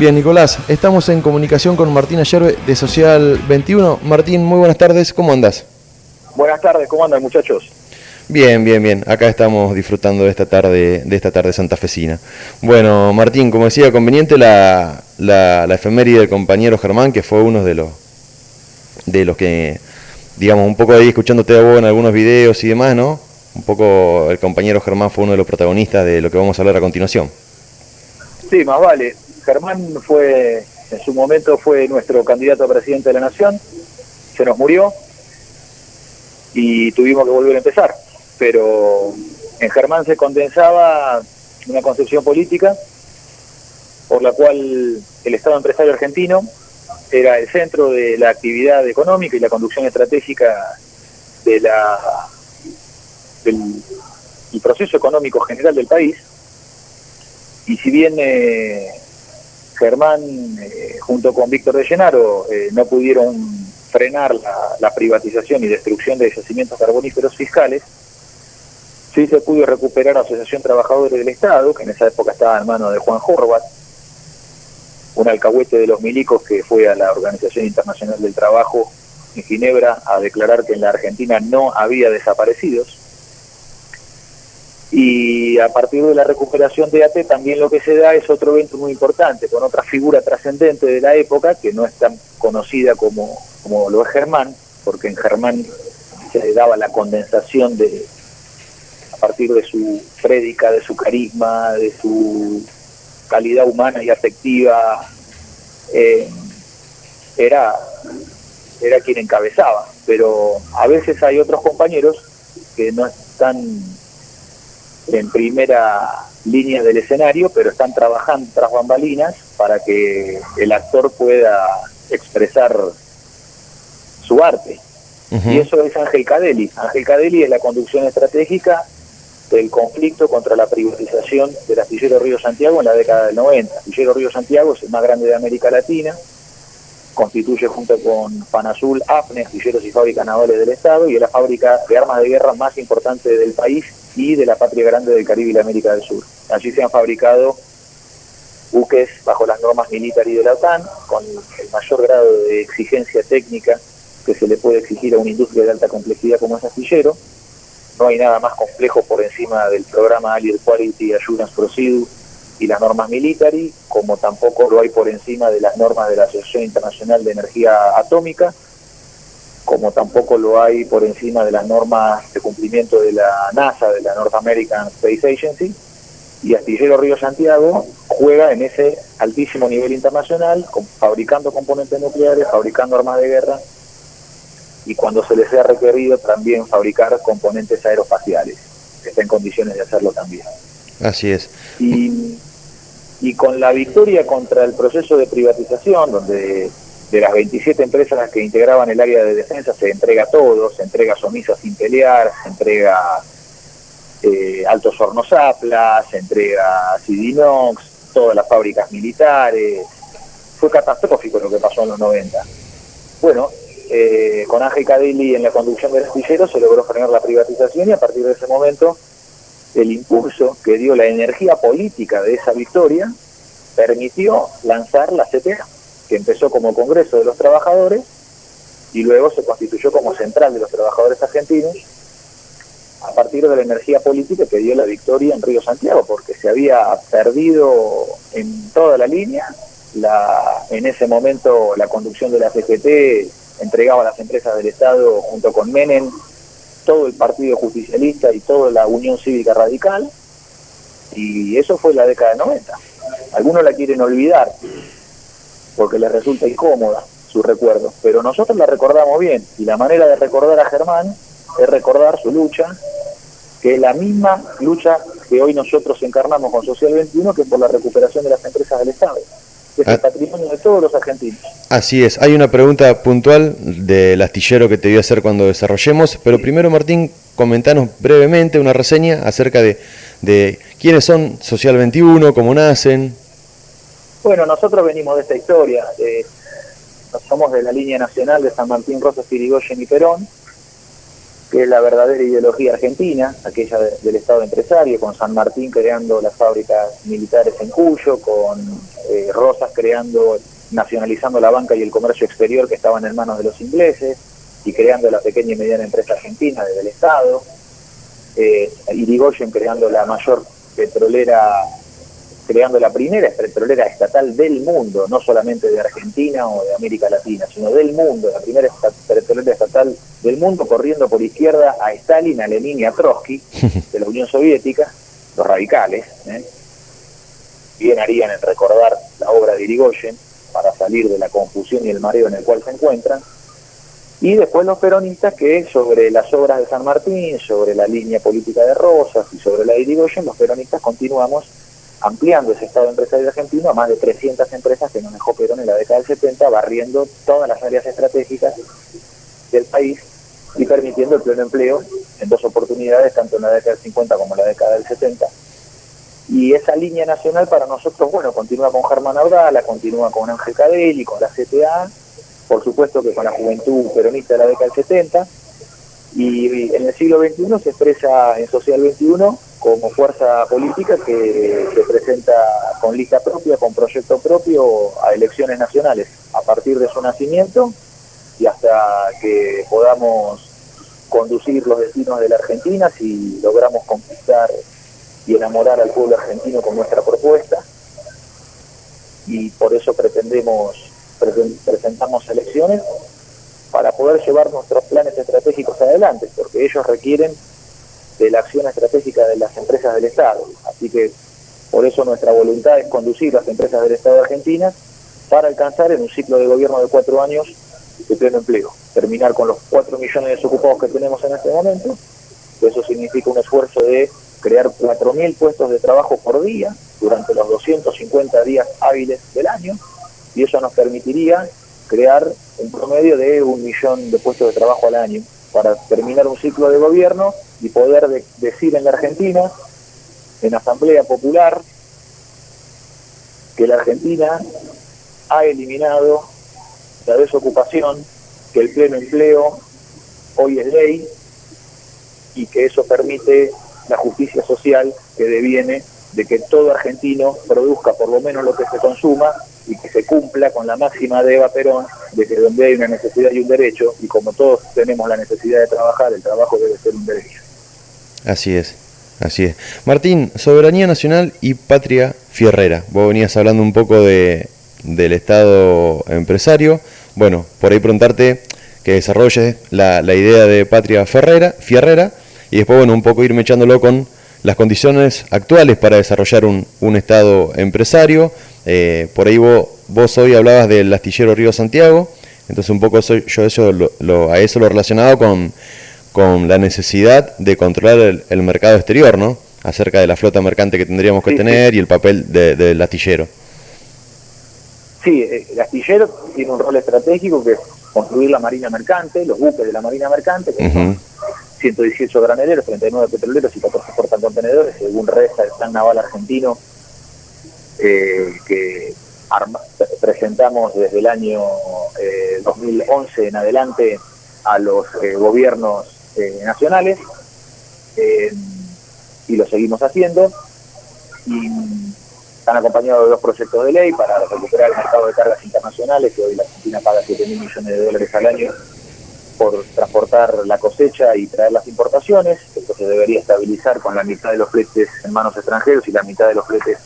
Bien, Nicolás, estamos en comunicación con Martín Ayerbe de Social 21. Martín, muy buenas tardes, ¿cómo andás? Buenas tardes, ¿cómo andan, muchachos? Bien, bien, bien. Acá estamos disfrutando de esta tarde santafesina. Bueno, Martín, como decía, conveniente la efeméride del compañero Germán, que fue uno de los que, digamos, un poco ahí escuchándote a vos en algunos videos y demás, ¿no? Un poco el compañero Germán fue uno de los protagonistas de lo que vamos a hablar a continuación. Sí, más vale. Germán en su momento fue nuestro candidato a presidente de la Nación, se nos murió y tuvimos que volver a empezar. Pero en Germán se condensaba una concepción política por la cual el Estado empresario argentino era el centro de la actividad económica y la conducción estratégica del proceso económico general del país. Y si bien Germán, junto con Víctor de Llenaro, no pudieron frenar la privatización y destrucción de yacimientos carboníferos fiscales, sí se pudo recuperar la Asociación Trabajadores del Estado, que en esa época estaba en manos de Juan Horvath, un alcahuete de los milicos que fue a la Organización Internacional del Trabajo en Ginebra a declarar que en la Argentina no había desaparecidos. Y a partir de la recuperación de AT también lo que se da es otro evento muy importante, con otra figura trascendente de la época, que no es tan conocida como lo es Germán, porque en Germán se daba la condensación a partir de su prédica, de su carisma, de su calidad humana y afectiva, era quien encabezaba. Pero a veces hay otros compañeros que no están en primera línea del escenario, pero están trabajando tras bambalinas para que el actor pueda expresar su arte. Y eso es Ángel Cadelli. Ángel Cadelli es la conducción estratégica del conflicto contra la privatización del astillero Río Santiago en la década del 90. El astillero Río Santiago es el más grande de América Latina, constituye junto con Panazul, AFNE, astilleros y fábricas navales del Estado, y es la fábrica de armas de guerra más importante del país y de la patria grande del Caribe y la América del Sur. Allí se han fabricado buques bajo las normas military de la OTAN, con el mayor grado de exigencia técnica que se le puede exigir a una industria de alta complejidad como es astillero. No hay nada más complejo por encima del programa Allied Quality Assurance Procedure y las normas military, como tampoco lo hay por encima de las normas de la Asociación Internacional de Energía Atómica, como tampoco lo hay por encima de las normas de cumplimiento de la NASA, de la North American Space Agency. Y Astillero Río Santiago juega en ese altísimo nivel internacional, fabricando componentes nucleares, fabricando armas de guerra, y cuando se les sea requerido también fabricar componentes aeroespaciales, que está en condiciones de hacerlo también. Así es. Y con la victoria contra el proceso de privatización, donde de las 27 empresas que integraban el área de defensa se entrega todo, se entrega Somisa sin pelear, se entrega Altos Hornos Apla, se entrega Cidinox, todas las fábricas militares. Fue catastrófico lo que pasó en los 90. Bueno, con Ángel Cadelli en la conducción del astillero se logró frenar la privatización, y a partir de ese momento el impulso que dio la energía política de esa victoria permitió lanzar la CTA, que empezó como Congreso de los Trabajadores y luego se constituyó como Central de los Trabajadores Argentinos, a partir de la energía política que dio la victoria en Río Santiago, porque se había perdido en toda la línea. En ese momento la conducción de la CGT entregaba a las empresas del Estado junto con Menem, todo el Partido Justicialista y toda la Unión Cívica Radical, y eso fue la década de 90. Algunos la quieren olvidar porque les resulta incómoda su recuerdo, pero nosotros la recordamos bien, y la manera de recordar a Germán es recordar su lucha, que es la misma lucha que hoy nosotros encarnamos con Social 21, que es por la recuperación de las empresas del Estado, que es el patrimonio de todos los argentinos. Así es. Hay una pregunta puntual del astillero que te voy a hacer cuando desarrollemos, pero primero, Martín, comentanos brevemente una reseña acerca de quiénes son Social 21, cómo nacen. Bueno, nosotros venimos de esta historia, somos de la línea nacional de San Martín, Rosas, Irigoyen y Perón. que es la verdadera ideología argentina, aquella del Estado empresario, con San Martín creando las fábricas militares en Cuyo, con Rosas nacionalizando la banca y el comercio exterior que estaban en manos de los ingleses, y creando la pequeña y mediana empresa argentina desde el Estado, Irigoyen creando la mayor petrolera, creando la primera petrolera estatal del mundo, no solamente de Argentina o de América Latina, sino del mundo, la primera petrolera estatal del mundo, corriendo por izquierda a Stalin, a Lenin y a Trotsky, de la Unión Soviética, los radicales, bien harían en recordar la obra de Irigoyen para salir de la confusión y el mareo en el cual se encuentran. Y después los peronistas, que sobre las obras de San Martín, sobre la línea política de Rosas y sobre la de Irigoyen, los peronistas continuamos ampliando ese Estado empresario argentino a más de 300 empresas que nos dejó Perón en la década del 70, barriendo todas las áreas estratégicas del país y permitiendo el pleno empleo en dos oportunidades, tanto en la década del 50 como en la década del 70. Y esa línea nacional para nosotros, bueno, continúa con Germán Abdala, continúa con Ángel Cadelli, con la CTA, por supuesto que con la juventud peronista de la década del 70, y en el siglo XXI se expresa en Social 21 como fuerza política que se presenta con lista propia, con proyecto propio a elecciones nacionales, a partir de su nacimiento y hasta que podamos conducir los destinos de la Argentina, si logramos conquistar y enamorar al pueblo argentino con nuestra propuesta. Y por eso presentamos elecciones para poder llevar nuestros planes estratégicos adelante, porque ellos requieren de la acción estratégica de las empresas del Estado. Así que por eso nuestra voluntad es conducir las empresas del Estado de Argentina para alcanzar en un ciclo de gobierno de 4 años de pleno empleo, terminar con los 4 millones de desocupados que tenemos en este momento. Eso significa un esfuerzo de crear 4.000 puestos de trabajo por día durante los 250 días hábiles del año, y eso nos permitiría crear un promedio de 1 millón de puestos de trabajo al año para terminar un ciclo de gobierno y poder decir en la Argentina, en Asamblea Popular, que la Argentina ha eliminado la desocupación, que el pleno empleo hoy es ley y que eso permite la justicia social que deviene de que todo argentino produzca por lo menos lo que se consuma y que se cumpla con la máxima de Eva Perón de que donde hay una necesidad y un derecho, y como todos tenemos la necesidad de trabajar, el trabajo debe ser un derecho. Así es, así es. Martín, soberanía nacional y patria fierrera. Vos venías hablando un poco del Estado empresario. Bueno, por ahí preguntarte que desarrolles la idea de patria fierrera y después, bueno, un poco ir echándolo con las condiciones actuales para desarrollar un Estado empresario. Por ahí vos hoy hablabas del astillero Río Santiago, entonces un poco yo eso a eso lo relacionado con la necesidad de controlar el mercado exterior, ¿no? Acerca de la flota mercante que tendríamos que tener y el papel del astillero. Sí, el astillero tiene un rol estratégico que es construir la marina mercante, los buques de la marina mercante, que son 118 graneros, 39 petroleros y 14 portacontenedores, según resta el Plan Naval Argentino, que presentamos desde el año 2011 en adelante a los gobiernos nacionales, y lo seguimos haciendo, y están acompañados de 2 proyectos de ley para recuperar el mercado de cargas internacionales, que hoy la Argentina paga 7.000 millones de dólares al año por transportar la cosecha y traer las importaciones. Esto se debería estabilizar con la mitad de los fletes en manos extranjeros y la mitad de los fletes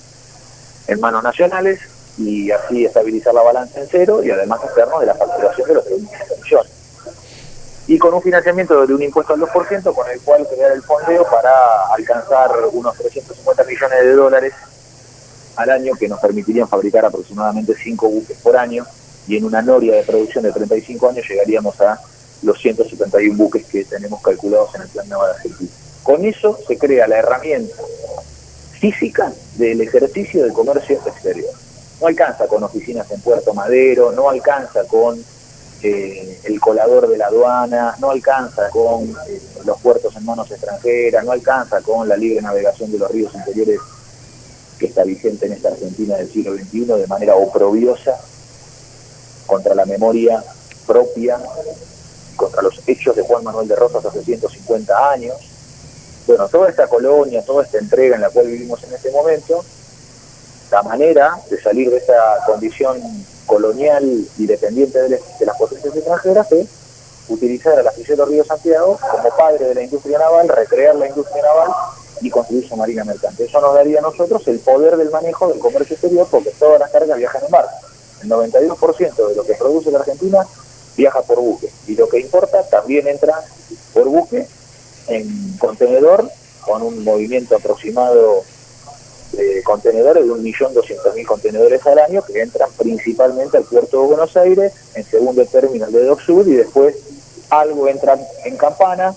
en manos nacionales, y así estabilizar la balanza en cero y además hacernos de la facturación de los 3.000 millones. Y con un financiamiento de un impuesto al 2%, con el cual crear el fondeo para alcanzar unos 350 millones de dólares al año, que nos permitirían fabricar aproximadamente 5 buques por año, y en una noria de producción de 35 años llegaríamos a los 171 buques que tenemos calculados en el Plan Naval Argentino. Con eso se crea la herramienta física del ejercicio del comercio exterior. No alcanza con oficinas en Puerto Madero, no alcanza con el colador de la aduana, no alcanza con los puertos en manos extranjeras, no alcanza con la libre navegación de los ríos interiores que está vigente en esta Argentina del siglo XXI de manera oprobiosa contra la memoria propia contra los hechos de Juan Manuel de Rosas hace 150 años. Bueno, toda esta colonia, toda esta entrega en la cual vivimos en este momento, la manera de salir de esta condición colonial y dependiente de las potencias extranjeras es utilizar al astillero Río Santiago como padre de la industria naval, recrear la industria naval y construir su marina mercante. Eso nos daría a nosotros el poder del manejo del comercio exterior, porque todas las cargas viajan en mar. El 92% de lo que produce la Argentina viaja por buque, y lo que importa también entra por buque en contenedor, con un movimiento aproximado de contenedores de 1.200.000 contenedores al año, que entran principalmente al puerto de Buenos Aires, en segundo terminal de Dock Sud, y después algo entra en Campana,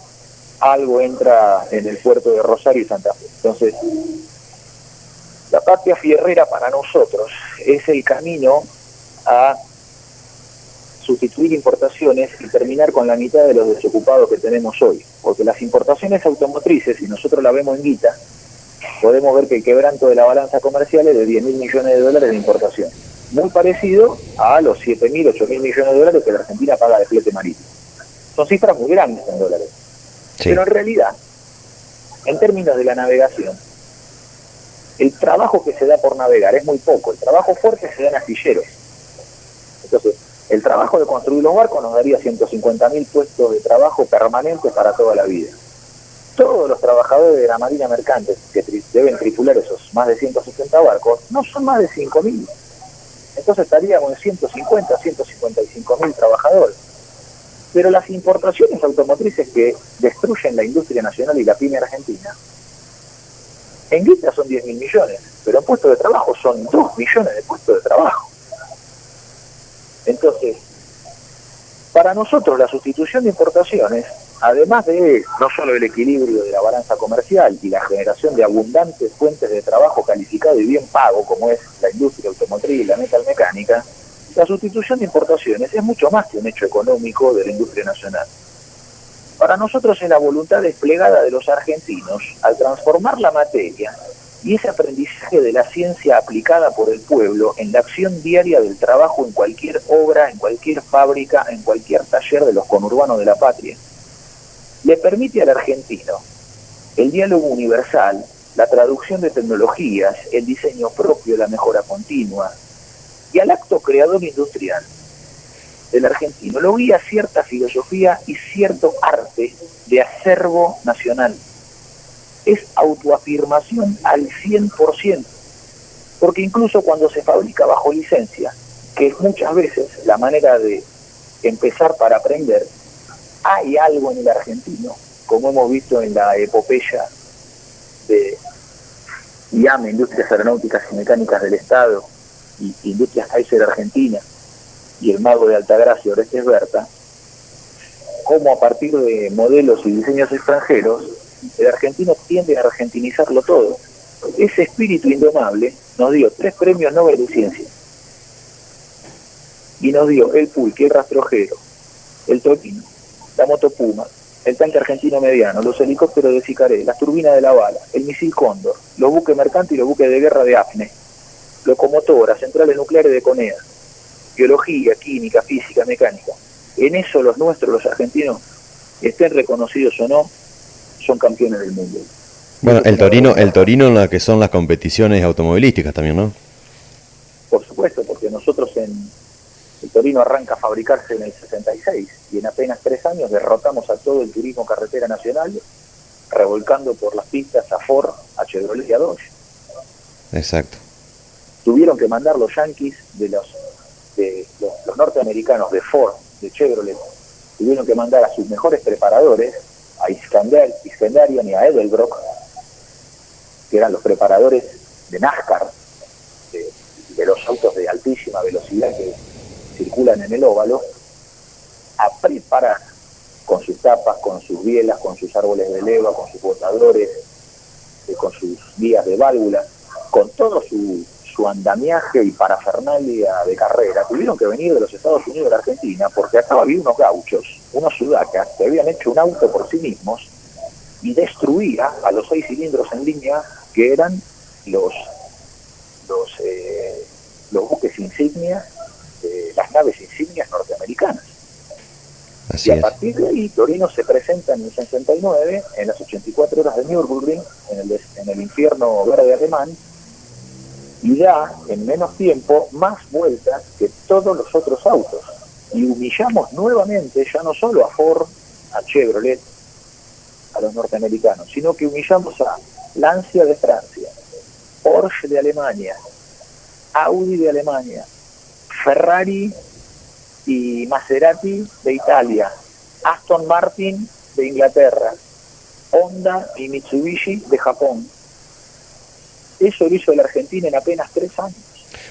algo entra en el puerto de Rosario y Santa Fe. Entonces, la patria fierrera para nosotros es el camino a sustituir importaciones y terminar con la mitad de los desocupados que tenemos hoy, porque las importaciones automotrices, si nosotros la vemos en guita, podemos ver que el quebranto de la balanza comercial es de 10.000 millones de dólares de importación, muy parecido a los 7.000, 8.000 millones de dólares que la Argentina paga de flete marítimo. Son cifras muy grandes en dólares. Sí. Pero en realidad, en términos de la navegación, el trabajo que se da por navegar es muy poco. El trabajo fuerte se da en astilleros. Entonces, el trabajo de construir los barcos nos daría 150.000 puestos de trabajo permanentes para toda la vida. Todos los trabajadores de la marina mercante que deben tripular esos más de 160 barcos no son más de 5.000. Entonces estaríamos en 150, 155.000 trabajadores. Pero las importaciones automotrices que destruyen la industria nacional y la pyme argentina, en guita son 10.000 millones, pero en puestos de trabajo son 2 millones de puestos de trabajo. Entonces, para nosotros la sustitución de importaciones, además de no solo el equilibrio de la balanza comercial y la generación de abundantes fuentes de trabajo calificado y bien pago, como es la industria automotriz y la metalmecánica, la sustitución de importaciones es mucho más que un hecho económico de la industria nacional. Para nosotros es la voluntad desplegada de los argentinos al transformar la materia y ese aprendizaje de la ciencia aplicada por el pueblo en la acción diaria del trabajo en cualquier obra, en cualquier fábrica, en cualquier taller de los conurbanos de la patria. Le permite al argentino el diálogo universal, la traducción de tecnologías, el diseño propio, la mejora continua, y al acto creador industrial del argentino lo guía cierta filosofía y cierto arte de acervo nacional. Es autoafirmación al 100%, porque incluso cuando se fabrica bajo licencia, que es muchas veces la manera de empezar para aprender, hay algo en el argentino, como hemos visto en la epopeya de IAME, Industrias Aeronáuticas y Mecánicas del Estado, y Industrias Kaiser Argentina, y el mago de Altagracia, Orestes Berta, como a partir de modelos y diseños extranjeros, el argentino tiende a argentinizarlo todo. Ese espíritu indomable nos dio 3 premios Nobel de Ciencia, y nos dio el pulque, el rastrojero, el torino, la moto Puma, el tanque argentino mediano, los helicópteros de Sicaré, las turbinas de la bala, el misil Cóndor, los buques mercantes y los buques de guerra de AFNE, locomotoras, centrales nucleares de CONEA, biología, química, física, mecánica. En eso los nuestros, los argentinos, estén reconocidos o no, son campeones del mundo. Bueno, el Torino en la que son las competiciones automovilísticas también, ¿no? Por supuesto, porque nosotros el Torino arranca a fabricarse en el 66 y en apenas 3 años derrotamos a todo el turismo carretera nacional, revolcando por las pistas a Ford, a Chevrolet y a Dodge. Exacto. Tuvieron que mandar los yanquis los norteamericanos de Ford, de Chevrolet, tuvieron que mandar a sus mejores preparadores, a Iskenderian y a Edelbrock, que eran los preparadores de NASCAR, de los autos de altísima velocidad que circulan en el óvalo, a preparar con sus tapas, con sus bielas, con sus árboles de leva, con sus botadores, con sus guías de válvulas, con todo su andamiaje y parafernalia de carrera. Tuvieron que venir de los Estados Unidos de la Argentina, porque acá había unos gauchos, unos sudacas, que habían hecho un auto por sí mismos y destruía a los 6 cilindros en línea, que eran los buques insignia, las naves insignias norteamericanas. Así Y a es. partir de ahí, Torino se presenta en el 69, en las 84 horas de Nürburgring, en el infierno verde alemán, y da en menos tiempo más vueltas que todos los otros autos. Y humillamos nuevamente ya no solo a Ford, a Chevrolet, a los norteamericanos, sino que humillamos a Lancia de Francia, Porsche de Alemania, Audi de Alemania, Ferrari y Maserati de Italia, Aston Martin de Inglaterra, Honda y Mitsubishi de Japón. Eso lo hizo la Argentina en apenas 3 años.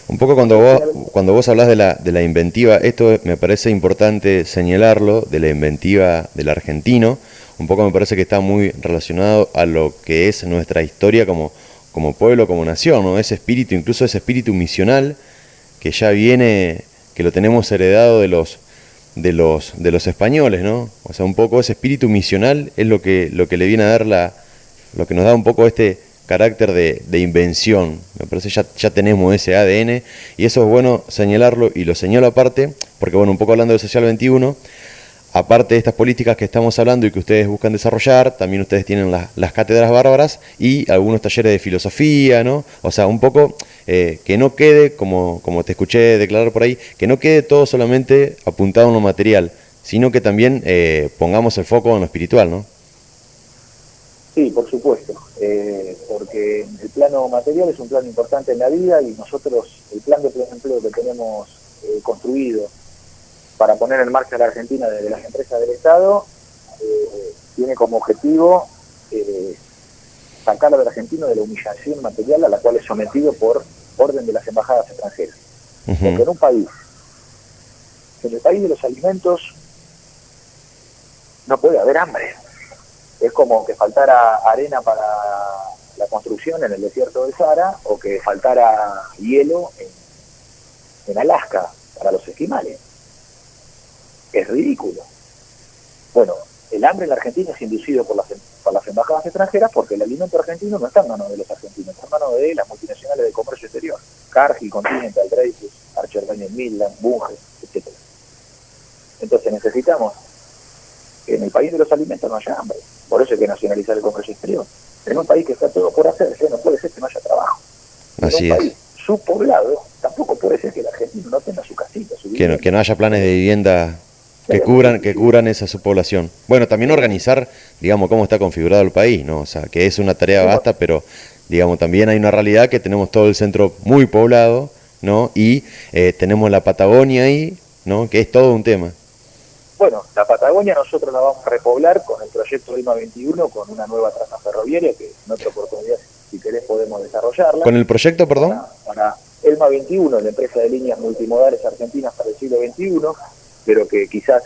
Un poco cuando vos hablás de la inventiva, esto me parece importante señalarlo, de la inventiva del argentino, un poco me parece que está muy relacionado a lo que es nuestra historia como pueblo, como nación, ¿no? Ese espíritu, incluso ese espíritu misional que ya viene, que lo tenemos heredado de los españoles, ¿no? O sea, un poco ese espíritu misional es lo que le viene a dar lo que nos da un poco este carácter de invención. Me parece ya tenemos ese ADN y eso es bueno señalarlo, y lo señalo aparte, porque bueno, un poco hablando del Social 21, aparte de estas políticas que estamos hablando y que ustedes buscan desarrollar, también ustedes tienen las cátedras bárbaras y algunos talleres de filosofía, ¿no? O sea, un poco que no quede, como te escuché declarar por ahí, que no quede todo solamente apuntado en lo material, sino que también pongamos el foco en lo espiritual, ¿no? Sí, por supuesto, porque el plano material es un plano importante en la vida, y nosotros, el plan de pleno empleo que tenemos construido para poner en marcha la Argentina desde las empresas del Estado, tiene como objetivo sacar al argentino de la humillación material a la cual es sometido por orden de las embajadas extranjeras. Porque en el país de los alimentos no puede haber hambre. Es como que faltara arena para la construcción en el desierto del Sahara, o que faltara hielo en Alaska para los esquimales. Es ridículo. Bueno, el hambre en la Argentina es inducido por las embajadas extranjeras, porque el alimento argentino no está en manos de los argentinos, está en manos de las multinacionales de comercio exterior, Cargill, Continental, Dreyfus, Archer Daniels Midland, Bunge, etc. Entonces necesitamos que en el país de los alimentos no haya hambre. Por eso hay que nacionalizar el comercio exterior. En un país que está todo por hacerse, no puede ser que no haya trabajo. Así en un es. país subpoblado, tampoco puede ser que el argentino no tenga su casita, su vivienda. Que no haya planes de vivienda que cubran esa subpoblación. Bueno, también organizar, digamos, cómo está configurado el país, ¿no? O sea, que es una tarea vasta, pero, digamos, también hay una realidad que tenemos todo el centro muy poblado, ¿no? Y tenemos la Patagonia ahí, ¿no? Que es todo un tema. Bueno, la Patagonia nosotros la vamos a repoblar con el proyecto ELMA 21, con una nueva traza ferroviaria que en otra oportunidad, si querés, podemos desarrollarla. ¿Con el proyecto, perdón? Para ELMA 21, la empresa de líneas multimodales argentinas para el siglo XXI, pero que quizás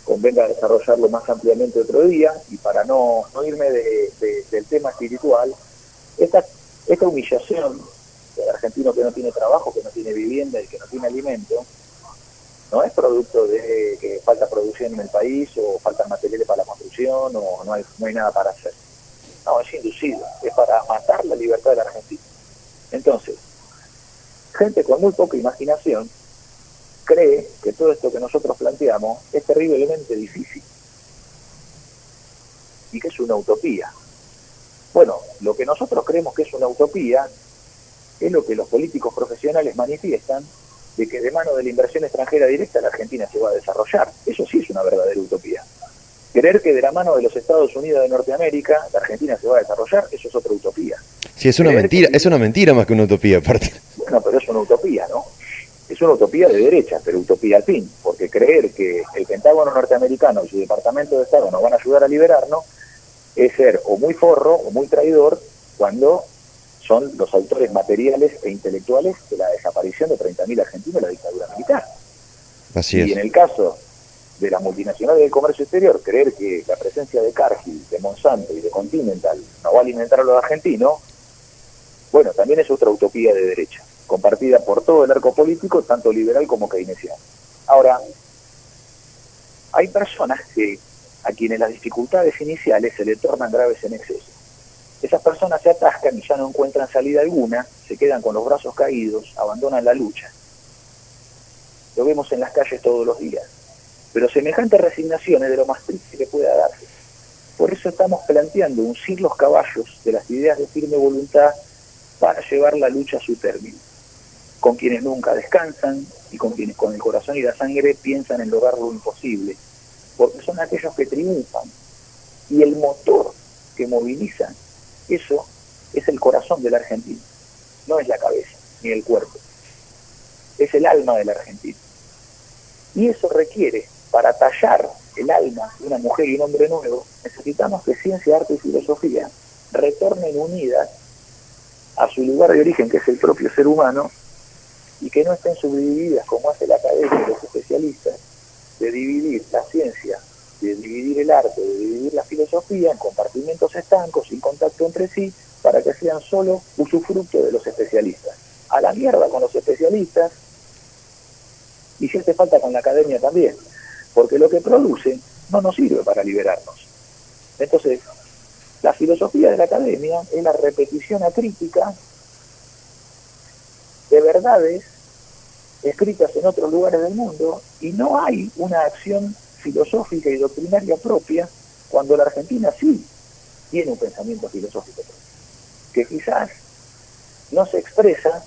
convenga desarrollarlo más ampliamente otro día. Y para no irme del tema espiritual, esta humillación del argentino que no tiene trabajo, que no tiene vivienda y que no tiene alimento, no es producto de que falta producción en el país, o faltan materiales para la construcción, o no hay nada para hacer. No, es inducido, es para matar la libertad de la Argentina. Entonces, gente con muy poca imaginación cree que todo esto que nosotros planteamos es terriblemente difícil y que es una utopía. Bueno, lo que nosotros creemos que es una utopía es lo que los políticos profesionales manifiestan, de que de mano de la inversión extranjera directa la Argentina se va a desarrollar. Eso sí es una verdadera utopía. Creer que de la mano de los Estados Unidos de Norteamérica la Argentina se va a desarrollar, eso es otra utopía. Sí, es una mentira, es una mentira más que una utopía, aparte. Bueno, pero es una utopía, ¿no? Es una utopía de derecha, pero utopía al fin, porque creer que el Pentágono norteamericano y su Departamento de Estado nos van a ayudar a liberarnos es ser o muy forro o muy traidor, cuando son los autores materiales e intelectuales de la desaparición de 30.000 argentinos en la dictadura militar. Así es. Y en el caso de las multinacionales del comercio exterior, creer que la presencia de Cargill, de Monsanto y de Continental no va a alimentar a los argentinos, bueno, también es otra utopía de derecha, compartida por todo el arco político, tanto liberal como keynesiano. Ahora, hay personas a quienes las dificultades iniciales se le tornan graves en exceso. Esas personas se atascan y ya no encuentran salida alguna, se quedan con los brazos caídos, abandonan la lucha. Lo vemos en las calles todos los días. Pero semejante resignación es de lo más triste que pueda darse. Por eso estamos planteando uncir los caballos de las ideas de firme voluntad para llevar la lucha a su término, con quienes nunca descansan y con quienes con el corazón y la sangre piensan en lograr lo imposible, porque son aquellos que triunfan, y el motor que moviliza eso es el corazón del argentino, no es la cabeza ni el cuerpo, es el alma del argentino. Y eso requiere, para tallar el alma de una mujer y un hombre nuevo, necesitamos que ciencia, arte y filosofía retornen unidas a su lugar de origen, que es el propio ser humano, y que no estén subdivididas como hace la academia y los especialistas, de dividir la ciencia, de dividir el arte, de dividir la filosofía en compartimentos estancos, sin contacto entre sí, para que sean solo usufructo de los especialistas. A la mierda con los especialistas, y si hace falta con la academia también, porque lo que produce no nos sirve para liberarnos. Entonces, la filosofía de la academia es la repetición acrítica de verdades escritas en otros lugares del mundo, y no hay una acción filosófica y doctrinaria propia cuando la Argentina sí tiene un pensamiento filosófico propio, que quizás no se expresa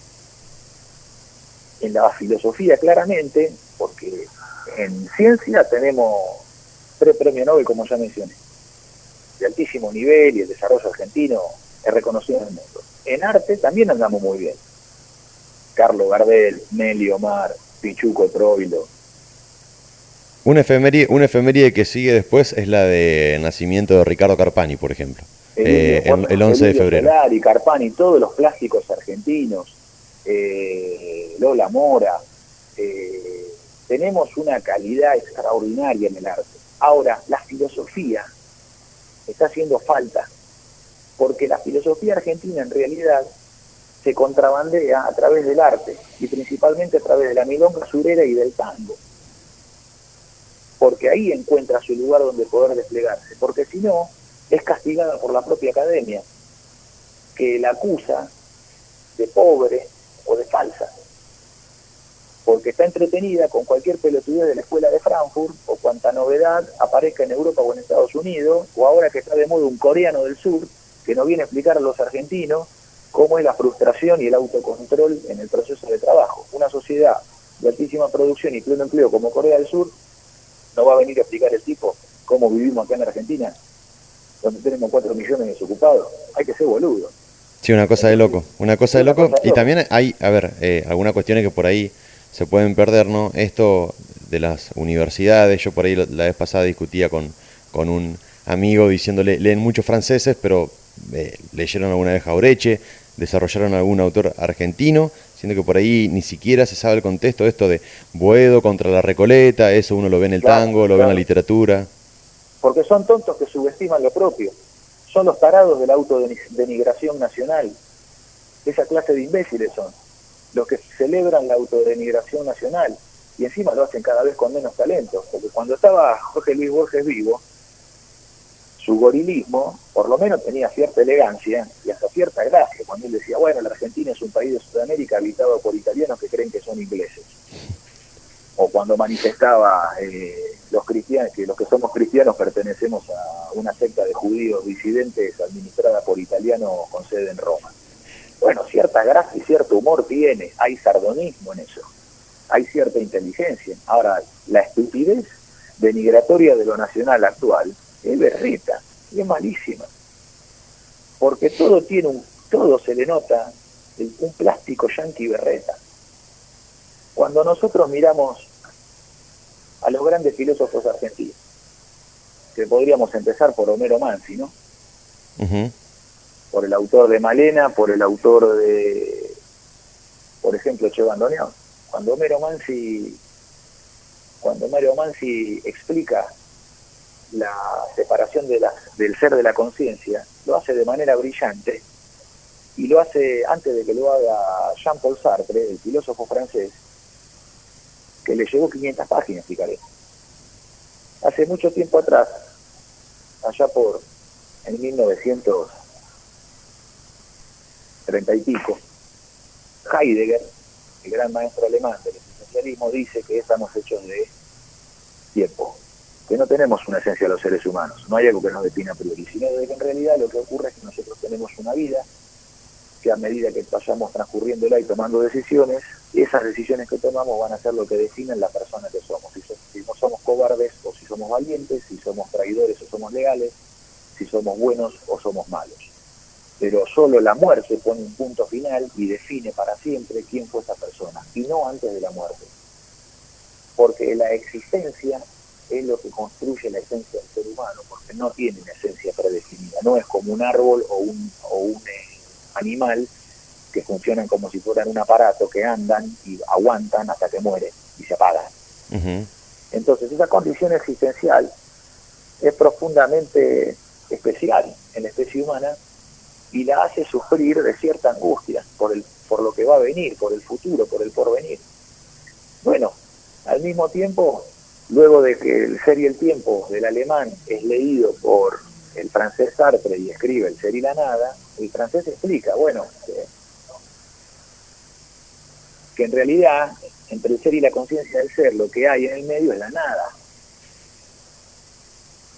en la filosofía claramente, porque en ciencia tenemos 3 premios Nobel, como ya mencioné, de altísimo nivel, y el desarrollo argentino es reconocido en el mundo. En arte también andamos muy bien. Carlos Gardel, Nelly Omar, Pichuco Troilo. Una efeméride que sigue después es la de nacimiento de Ricardo Carpani, por ejemplo, el 11 de febrero. Solari, Carpani, todos los plásticos argentinos, Lola Mora, tenemos una calidad extraordinaria en el arte. Ahora, la filosofía está haciendo falta, porque la filosofía argentina en realidad se contrabandea a través del arte, y principalmente a través de la milonga surera y del tango, porque ahí encuentra su lugar donde poder desplegarse, porque si no, es castigada por la propia academia, que la acusa de pobre o de falsa, porque está entretenida con cualquier pelotudez de la escuela de Frankfurt, o cuanta novedad aparezca en Europa o en Estados Unidos, o ahora que está de moda un coreano del sur, que nos viene a explicar a los argentinos cómo es la frustración y el autocontrol en el proceso de trabajo. Una sociedad de altísima producción y pleno empleo como Corea del Sur no va a venir a explicar el tipo cómo vivimos acá en Argentina, donde tenemos 4 millones de desocupados. Hay que ser boludo. Sí, una cosa de loco, y también hay, a ver, algunas cuestiones que por ahí se pueden perder, ¿no? Esto de las universidades, yo por ahí la vez pasada discutía con un amigo diciéndole, leen muchos franceses, pero leyeron alguna vez Jaureche, desarrollaron algún autor argentino, siendo que por ahí ni siquiera se sabe el contexto, esto de Boedo contra la Recoleta, eso uno lo ve en el tango, lo ve en la literatura. Porque son tontos que subestiman lo propio, son los tarados de la autodenigración nacional, esa clase de imbéciles son los que celebran la autodenigración nacional, y encima lo hacen cada vez con menos talento, porque cuando estaba Jorge Luis Borges vivo, su gorilismo por lo menos tenía cierta elegancia y hasta cierta gracia, cuando él decía, bueno, la Argentina es un país de Sudamérica habitado por italianos que creen que son ingleses, o cuando manifestaba los cristianos, que los que somos cristianos pertenecemos a una secta de judíos disidentes administrada por italianos con sede en Roma. Bueno, cierta gracia y cierto humor tiene, hay sardonismo en eso, hay cierta inteligencia. Ahora, la estupidez denigratoria de lo nacional actual es berreta, es malísima, porque todo se le nota un plástico yanqui berreta. Cuando nosotros miramos a los grandes filósofos argentinos, que podríamos empezar por Homero Mansi, ¿no? Uh-huh. Por el autor de Malena, por el autor de, por ejemplo, Che Bandoneón. Cuando Homero Mansi explica la separación del ser de la conciencia, lo hace de manera brillante, y lo hace antes de que lo haga Jean-Paul Sartre, el filósofo francés, que le llevó 500 páginas, explicaré. Hace mucho tiempo atrás, allá en 1930 y pico, Heidegger, el gran maestro alemán del existencialismo, dice que estamos hechos de tiempo, que no tenemos una esencia de los seres humanos, no hay algo que nos defina a priori, sino de que en realidad lo que ocurre es que nosotros tenemos una vida que a medida que vayamos transcurriéndola y tomando decisiones, esas decisiones que tomamos van a ser lo que definen la persona que somos, si no somos cobardes o si somos valientes, si somos traidores o somos legales, si somos buenos o somos malos. Pero solo la muerte pone un punto final y define para siempre quién fue esa persona, y no antes de la muerte. Porque la existencia es lo que construye la esencia del ser humano, porque no tiene una esencia predefinida, no es como un árbol o un animal que funcionan como si fueran un aparato, que andan y aguantan hasta que mueren y se apagan. Uh-huh. Entonces esa condición existencial es profundamente especial en la especie humana y la hace sufrir de cierta angustia por lo que va a venir, por el futuro, por el porvenir. Bueno, al mismo tiempo, luego de que El ser y el tiempo del alemán es leído por el francés Sartre y escribe El ser y la nada, el francés explica, bueno, que en realidad entre el ser y la conciencia del ser lo que hay en el medio es la nada,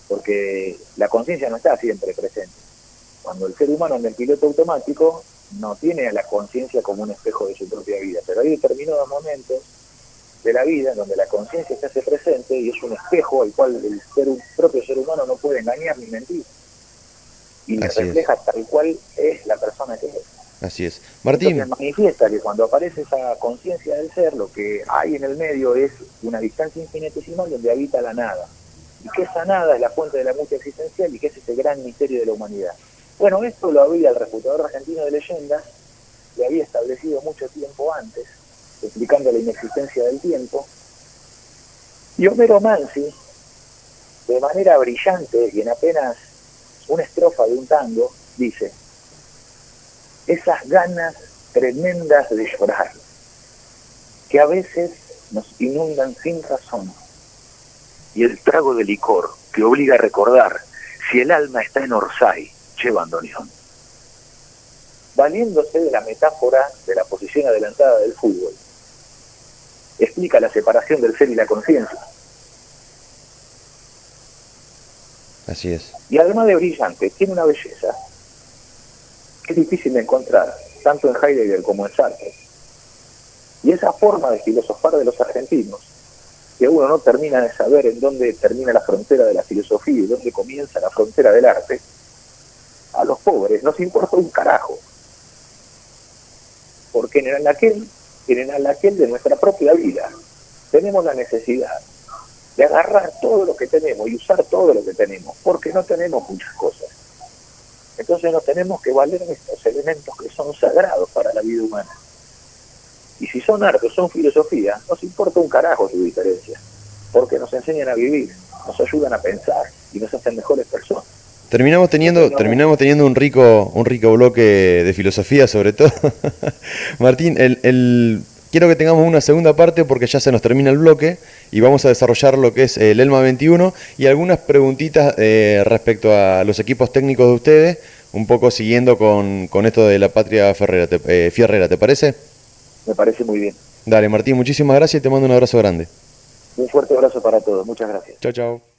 porque la conciencia no está siempre presente. Cuando el ser humano en el piloto automático no tiene a la conciencia como un espejo de su propia vida, pero hay determinados momentos de la vida en donde la conciencia se hace presente y es un espejo al cual el propio ser humano no puede engañar ni mentir, y le refleja tal cual es la persona que es. Así es. Martín. Entonces manifiesta que cuando aparece esa conciencia del ser, lo que hay en el medio es una distancia infinitesimal donde habita la nada, y que esa nada es la fuente de la mucha existencial y que es ese gran misterio de la humanidad. Bueno, esto lo había el refutador argentino de leyendas, lo había establecido mucho tiempo antes, explicando la inexistencia del tiempo, y Homero Mansi, de manera brillante y en apenas una estrofa de un tango, dice: esas ganas tremendas de llorar, que a veces nos inundan sin razón, y el trago de licor que obliga a recordar si el alma está en Orsay, che bandoneón. Valiéndose de la metáfora de la posición adelantada del fútbol, explica la separación del ser y la conciencia. Así es. Y además de brillante, tiene una belleza que es difícil de encontrar, tanto en Heidegger como en Sartre. Y esa forma de filosofar de los argentinos, que uno no termina de saber en dónde termina la frontera de la filosofía y dónde comienza la frontera del arte, a los pobres nos importa un carajo. Porque en el aquel de nuestra propia vida tenemos la necesidad de agarrar todo lo que tenemos y usar todo lo que tenemos, porque no tenemos muchas cosas. Entonces nos tenemos que valer de estos elementos que son sagrados para la vida humana. Y si son arte o son filosofía, nos importa un carajo su diferencia, porque nos enseñan a vivir, nos ayudan a pensar y nos hacen mejores personas. Terminamos teniendo un rico bloque de filosofía, sobre todo. Martín, quiero que tengamos una segunda parte porque ya se nos termina el bloque y vamos a desarrollar lo que es el ELMA 21 y algunas preguntitas respecto a los equipos técnicos de ustedes, un poco siguiendo con esto de la patria fierrera, ¿te parece? Me parece muy bien. Dale, Martín, muchísimas gracias y te mando un abrazo grande. Un fuerte abrazo para todos, muchas gracias. Chao, chao.